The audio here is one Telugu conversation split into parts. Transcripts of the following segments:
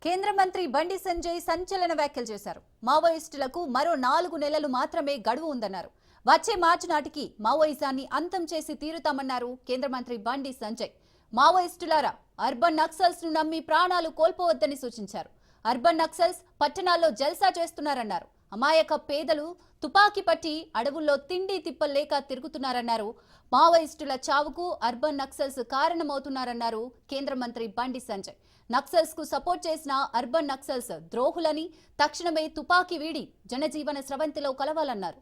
కేంద్ర మంత్రి బండి సంజయ్ సంచలన వ్యాఖ్యలు చేశారు. మావోయిస్టులకు మరో 4 నెలలు మాత్రమే గడువు ఉందన్నారు. వచ్చే మార్చి నాటికి మావోయిజాన్ని అంతం చేసి తీరుతామన్నారు కేంద్ర మంత్రి బండి సంజయ్. మావోయిస్టులారా, అర్బన్ నక్సల్స్ ను నమ్మి ప్రాణాలు కోల్పోవద్దని సూచించారు. అర్బన్ నక్సల్స్ పట్టణాల్లో జల్సా చేస్తున్నారన్నారు. అమాయక పేదలు తుపాకీ పట్టి అడవుల్లో తిండి తిప్పలేక తిరుగుతున్నారన్నారు. మావోయిస్టుల చావుకు అర్బన్ నక్సల్స్ కారణమవుతున్నారన్నారు కేంద్ర మంత్రి బండి సంజయ్. నక్సల్స్ కు సపోర్ట్ చేసిన అర్బన్ నక్సల్స్ ద్రోహులని తక్షణమే తుపాకీ వీడి జనజీవన స్రవంతిలో కలవాలన్నారు.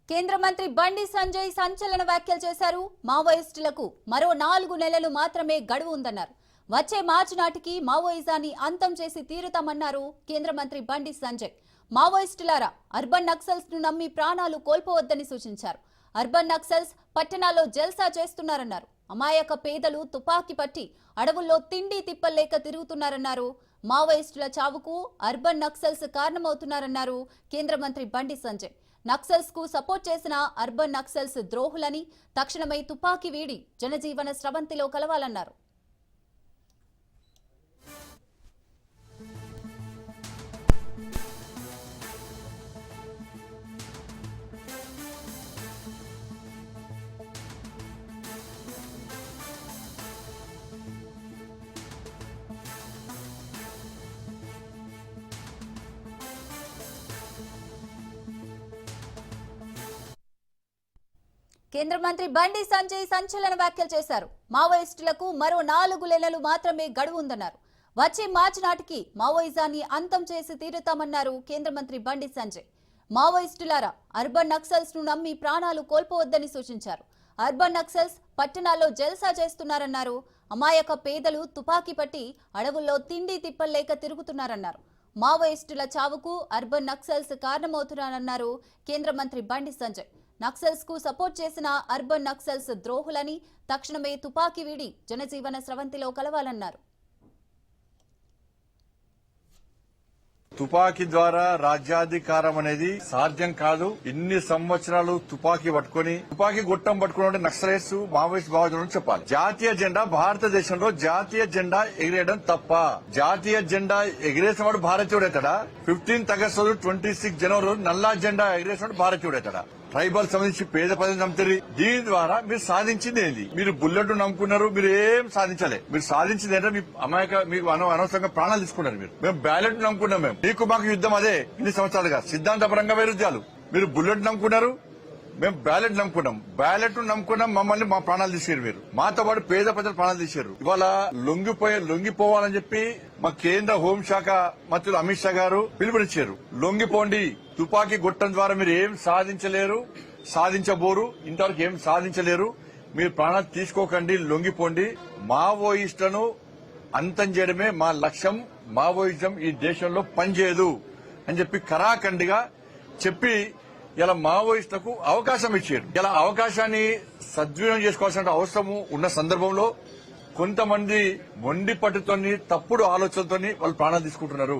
కేంద్ర మంత్రి బండి సంజయ్ సంచలన వ్యాఖ్యలు చేశారు. మావోయిస్టులకు మరో 4 నెలలు మాత్రమే గడువు ఉందన్నారు. వచ్చే మార్చి నాటికి మావోయిజాన్ని అంతం చేసి తీరుతామన్నారు కేంద్ర మంత్రి బండి సంజయ్. మావోయిస్టులారా, అర్బన్ నక్సల్స్ ను నమ్మి ప్రాణాలు కోల్పోవద్దని సూచించారు. అర్బన్ నక్సల్స్ పట్టణాల్లో జల్సా చేస్తున్నారన్నారు. అమాయక పేదలు తుపాకీ పట్టి అడవుల్లో తిండి తిప్పలేక తిరుగుతున్నారన్నారు. మావోయిస్టుల చావుకు అర్బన్ నక్సల్స్ కారణమవుతున్నారన్నారు కేంద్ర మంత్రి బండి సంజయ్. నక్సల్స్ కు సపోర్ట్ చేసిన అర్బన్ నక్సల్స్ ద్రోహులని తక్షణమై తుపాకీ వీడి జనజీవన స్రవంతిలో కలవాలన్నారు. కేంద్ర మంత్రి బండి సంజయ్ సంచలన వ్యాఖ్యలు చేశారు. మావోయిస్టులకు మరో 4 నెలలు మాత్రమే గడువు ఉందన్నారు. వచ్చే మార్చి నాటికి మావోయిజాన్ని అంతం చేసి తీరుతామన్నారు కేంద్ర మంత్రి బండి సంజయ్. మావోయిస్టులారా, అర్బన్ నక్సల్స్ ను నమ్మి ప్రాణాలు కోల్పోవద్దని సూచించారు. అర్బన్ నక్సల్స్ పట్టణాల్లో జల్సా చేస్తున్నారన్నారు. అమాయక పేదలు తుపాకీ పట్టి అడవుల్లో తిండి తిప్పలేక తిరుగుతున్నారన్నారు. మావోయిస్టుల చావుకు అర్బన్ నక్సల్స్ కారణమవుతున్నారన్నారు కేంద్ర మంత్రి బండి సంజయ్. నక్సల్స్ కు సపోర్ట్ చేసిన అర్బన్ నక్సల్స్ ద్రోహులని తక్షణమే తుపాకీ వీడి జనజీవన స్రవంతిలో కలవాలన్నారు. తుపాకీ ద్వారా రాజ్యాధికారం అనేది సాధ్యం కాదు. ఇన్ని సంవత్సరాలు తుపాకీ పట్టుకుని తుపాకీ గుట్టం పట్టుకుని నక్సలైట్స్ మావోయిస్ట్ భావజనం చెప్పాలి. జాతీయ జెండా భారతదేశంలో జాతీయ జెండా ఎగిరేయడం తప్ప. జాతీయ జెండా ఎగిరేసిన వాడు భారతీయుడైతాడా? 15th ఆగస్టు 26 జనవరి నల్లా జెండా ఎగిరేసిన భారతీయుడైతాడా? ట్రైబల్ సంబంధించి పేద ప్రజలు నమ్ముతారు. దీని ద్వారా మీరు సాధించింది ఏంది? మీరు బుల్లెట్ నమ్ముకున్నారు, మీరు ఏం సాధించలే. మీరు సాధించింది ఏంటంటే మీకు అనవసరంగా ప్రాణాలు తీసుకున్నారు. మేము బ్యాలెట్ నమ్ముకున్నాం. మీకు మాకు యుద్ధం అదే ఇన్ని సంవత్సరాలుగా సిద్ధాంతపరంగా వైరుధ్యాలు. మీరు బుల్లెట్ నమ్ముకున్నారు, మేము బ్యాలెట్ నమ్ముకున్నాం. బ్యాలెట్ నమ్ముకున్నాం, మమ్మల్ని మా ప్రాణాలు తీసారు. మీరు మాతో పాటు పేద ప్రజలు ప్రాణాలు తీశారు. ఇవాళ లొంగిపోవాలని చెప్పి మా కేంద్ర హోంశాఖ మంత్రులు అమిత్ షా గారు పిలుపునిచ్చారు. లొంగిపోండి, తుపాకీ గుట్టం ద్వారా మీరు ఏం సాధించలేరు, సాధించబోరు, ఇంతవరకు ఏం సాధించలేరు. మీరు ప్రాణాలు తీసుకోకండి, లొంగిపోండి. మావోయిస్టులను అంతం చేయడమే మా లక్ష్యం. మావోయిజం ఈ దేశంలో పనిచేయదు అని చెప్పి కరాఖండిగా చెప్పి ఇలా మావోయిస్టులకు అవకాశం ఇచ్చారు. ఇలా అవకాశాన్ని సద్వినియోగం చేసుకోవాల్సిన అవసరం ఉన్న సందర్భంలో కొంతమంది మొండి పట్టుతోని తప్పుడు ఆలోచనలతోని వాళ్ళు ప్రాణాలు తీసుకుంటున్నారు.